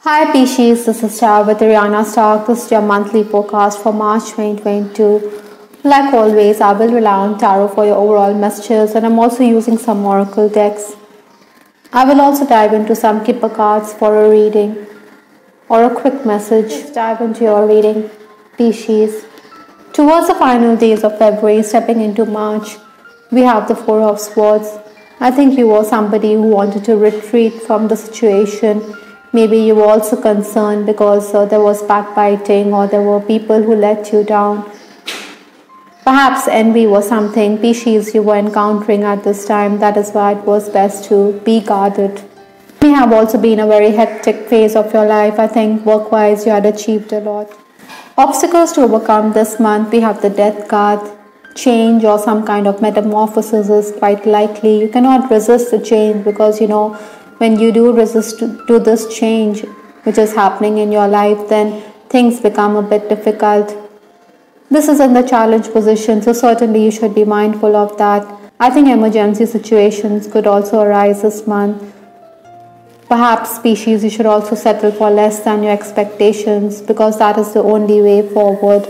Hi Pisces, this is Star with Ariana Stark. This is your monthly forecast for March 2022. Like always, I will rely on tarot for your overall messages, and I'm also using some oracle decks. I will also dive into some Kipper cards for a reading or a quick message. Let's dive into your reading, Pisces. Towards the final days of February, stepping into March, we have the Four of Swords. I think you were somebody who wanted to retreat from the situation. Maybe you were also concerned because there was backbiting or there were people who let you down. Perhaps envy was something, Pisces, you were encountering at this time. That is why it was best to be guarded. It may have also been a very hectic phase of your life. I think work-wise you had achieved a lot. Obstacles to overcome this month, we have the Death card. Change or some kind of metamorphosis is quite likely. You cannot resist the change because when you do resist to this change which is happening in your life, then things become a bit difficult. This is in the challenge position, so certainly you should be mindful of that. I think emergency situations could also arise this month. Perhaps, Pisces, you should also settle for less than your expectations because that is the only way forward.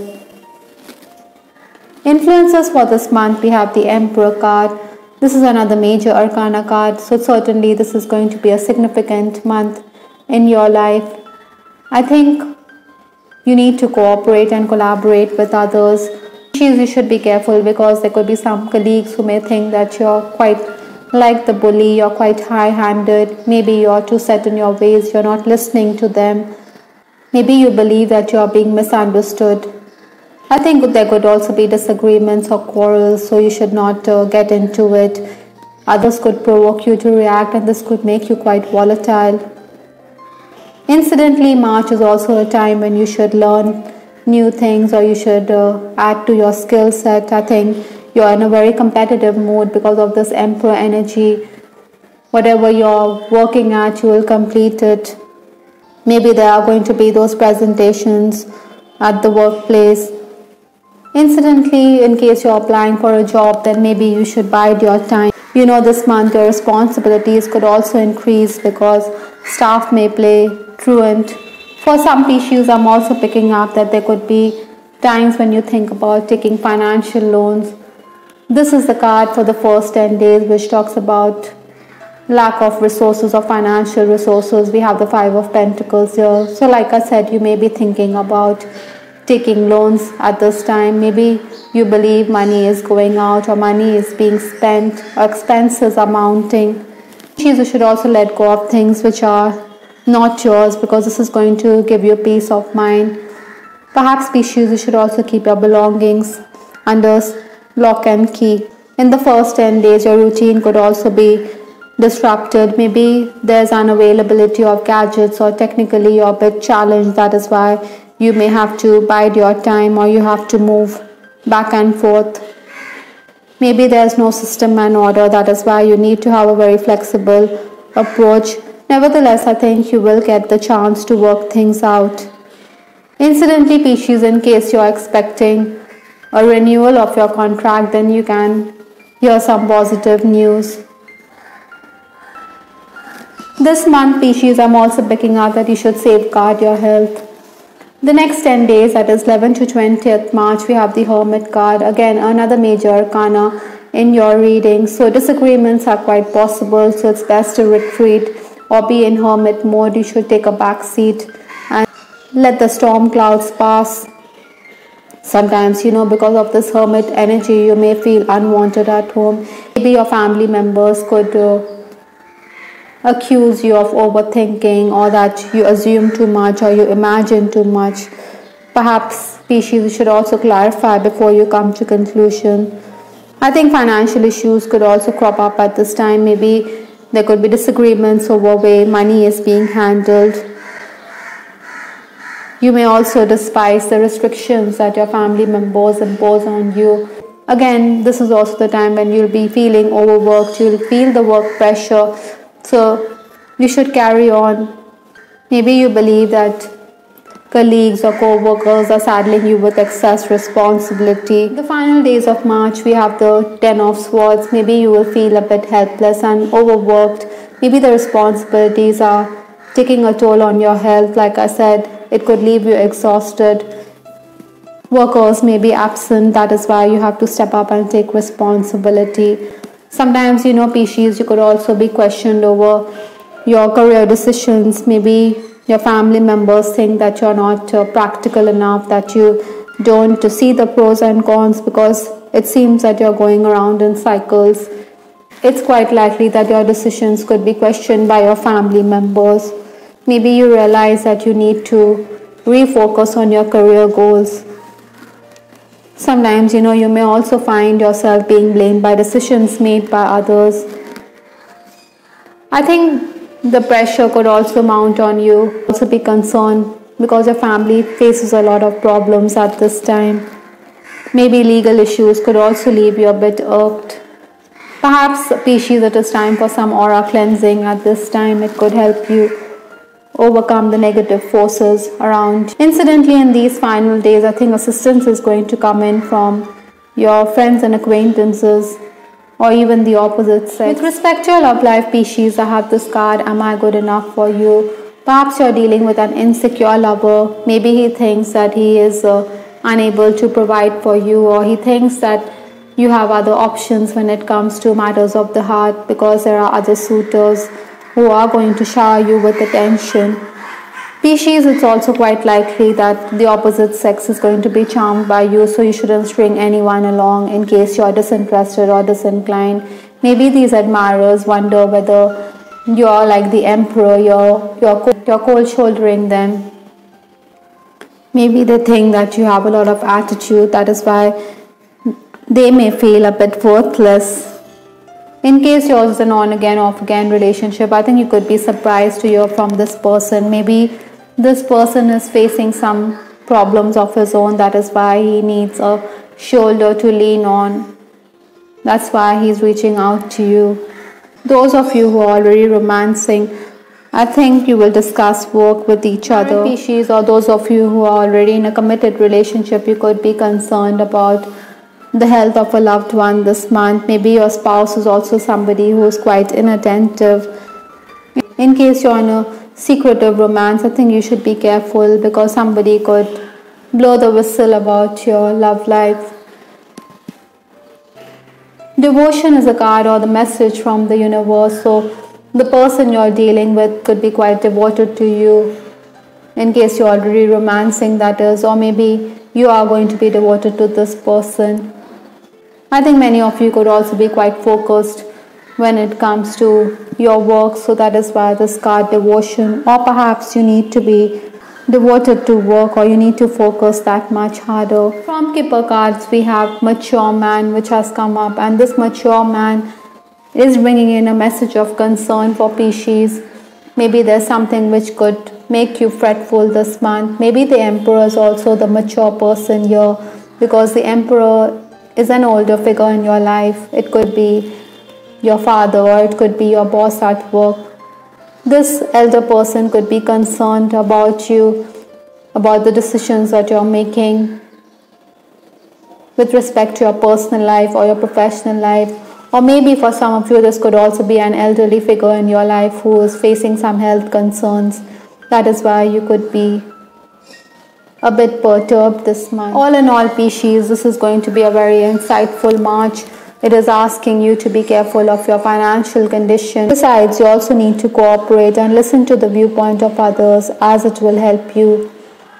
Influences for this month, we have the Emperor card. This is another major arcana card, so certainly this is going to be a significant month in your life. I think you need to cooperate and collaborate with others. You should be careful because there could be some colleagues who may think that you're quite like the bully, you're quite high-handed. Maybe you're too set in your ways, you're not listening to them. Maybe you believe that you're being misunderstood. I think there could also be disagreements or quarrels, so you should not get into it. Others could provoke you to react and this could make you quite volatile. Incidentally, March is also a time when you should learn new things or you should add to your skill set. I think you're in a very competitive mood because of this Emperor energy. Whatever you're working at, you will complete it. Maybe there are going to be those presentations at the workplace. Incidentally, in case you're applying for a job, then maybe you should bide your time. This month your responsibilities could also increase because staff may play truant. For some Pisces, I'm also picking up that there could be times when you think about taking financial loans. This is the card for the first 10 days which talks about lack of resources or financial resources. We have the Five of Pentacles here. So like I said, you may be thinking about taking loans at this time. Maybe you believe money is going out or money is being spent or expenses are mounting. You should also let go of things which are not yours because this is going to give you peace of mind. Perhaps, Pisces, you should also keep your belongings under lock and key. In the first 10 days, your routine could also be disrupted. Maybe there's unavailability of gadgets or technically you're a bit challenged. That is why you may have to bide your time or you have to move back and forth. Maybe there's no system and order. That is why you need to have a very flexible approach. Nevertheless, I think you will get the chance to work things out. Incidentally, Pisces, in case you're expecting a renewal of your contract, then you can hear some positive news. This month, Pisces, I'm also picking out that you should safeguard your health. The next 10 days, that is 11 to 20th March, we have the Hermit card. Again, another major arcana in your reading. So disagreements are quite possible. So it's best to retreat or be in Hermit mode. You should take a back seat and let the storm clouds pass. Sometimes, because of this Hermit energy, you may feel unwanted at home. Maybe your family members could accuse you of overthinking or that you assume too much or you imagine too much. Perhaps, Pisces, you should also clarify before you come to conclusion. I think financial issues could also crop up at this time. Maybe there could be disagreements over way money is being handled. You may also despise the restrictions that your family members impose on you. Again, this is also the time when you'll be feeling overworked. You'll feel the work pressure. So you should carry on. Maybe you believe that colleagues or co-workers are saddling you with excess responsibility. The final days of March, we have the Ten of Swords. Maybe you will feel a bit helpless and overworked. Maybe the responsibilities are taking a toll on your health. Like I said, it could leave you exhausted. Workers may be absent, that is why you have to step up and take responsibility. Sometimes, Pisces, you could also be questioned over your career decisions. Maybe your family members think that you're not practical enough, that you don't see the pros and cons, because it seems that you're going around in cycles. It's quite likely that your decisions could be questioned by your family members. Maybe you realize that you need to refocus on your career goals. Sometimes, you may also find yourself being blamed by decisions made by others. I think the pressure could also mount on you. Also be concerned because your family faces a lot of problems at this time. Maybe legal issues could also leave you a bit irked. Perhaps, Pisces, it is time for some aura cleansing at this time. It could help you overcome the negative forces around. Incidentally, in these final days, I think assistance is going to come in from your friends and acquaintances, or even the opposite sex. With respect to your love life, Pisces, I have this card, Am I Good Enough for You? Perhaps you're dealing with an insecure lover. Maybe he thinks that he is unable to provide for you, or he thinks that you have other options when it comes to matters of the heart, because there are other suitors who are going to shower you with attention. Pisces, it's also quite likely that the opposite sex is going to be charmed by you, so you shouldn't string anyone along in case you're disinterested or disinclined. Maybe these admirers wonder whether you're like the emperor, you're cold shouldering them. Maybe they think that you have a lot of attitude, that is why they may feel a bit worthless. In case yours is an on-again, off-again relationship, I think you could be surprised to hear from this person. Maybe this person is facing some problems of his own, that is why he needs a shoulder to lean on. That's why he's reaching out to you. Those of you who are already romancing, I think you will discuss work with each other. Pisces, or those of you who are already in a committed relationship, you could be concerned about the health of a loved one this month. Maybe your spouse is also somebody who is quite inattentive. In case you're in a secretive romance, I think you should be careful, because somebody could blow the whistle about your love life. Devotion is a card or the message from the universe, so the person you're dealing with could be quite devoted to you. In case you're already romancing, that is, or maybe you are going to be devoted to this person. I think many of you could also be quite focused when it comes to your work, so that is why this card, devotion, or perhaps you need to be devoted to work, or you need to focus that much harder. From Kipper cards, we have mature man, which has come up, and this mature man is bringing in a message of concern for Pisces. Maybe there's something which could make you fretful this month. Maybe the emperor is also the mature person here, because the emperor is an older figure in your life. It could be your father, or it could be your boss at work. This elder person could be concerned about you, about the decisions that you're making with respect to your personal life or your professional life. Or maybe for some of you, this could also be an elderly figure in your life who is facing some health concerns. That is why you could be a bit perturbed this month. All in all, Pisces, this is going to be a very insightful March. It is asking you to be careful of your financial condition. Besides, you also need to cooperate and listen to the viewpoint of others, as it will help you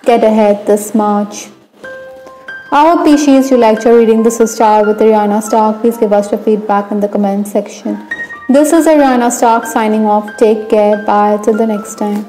get ahead this March. I hope, Pisces, you liked your reading. This is Star with Ariana Stark. Please give us your feedback in the comment section. This is Ariana Stark signing off. Take care. Bye. Till the next time.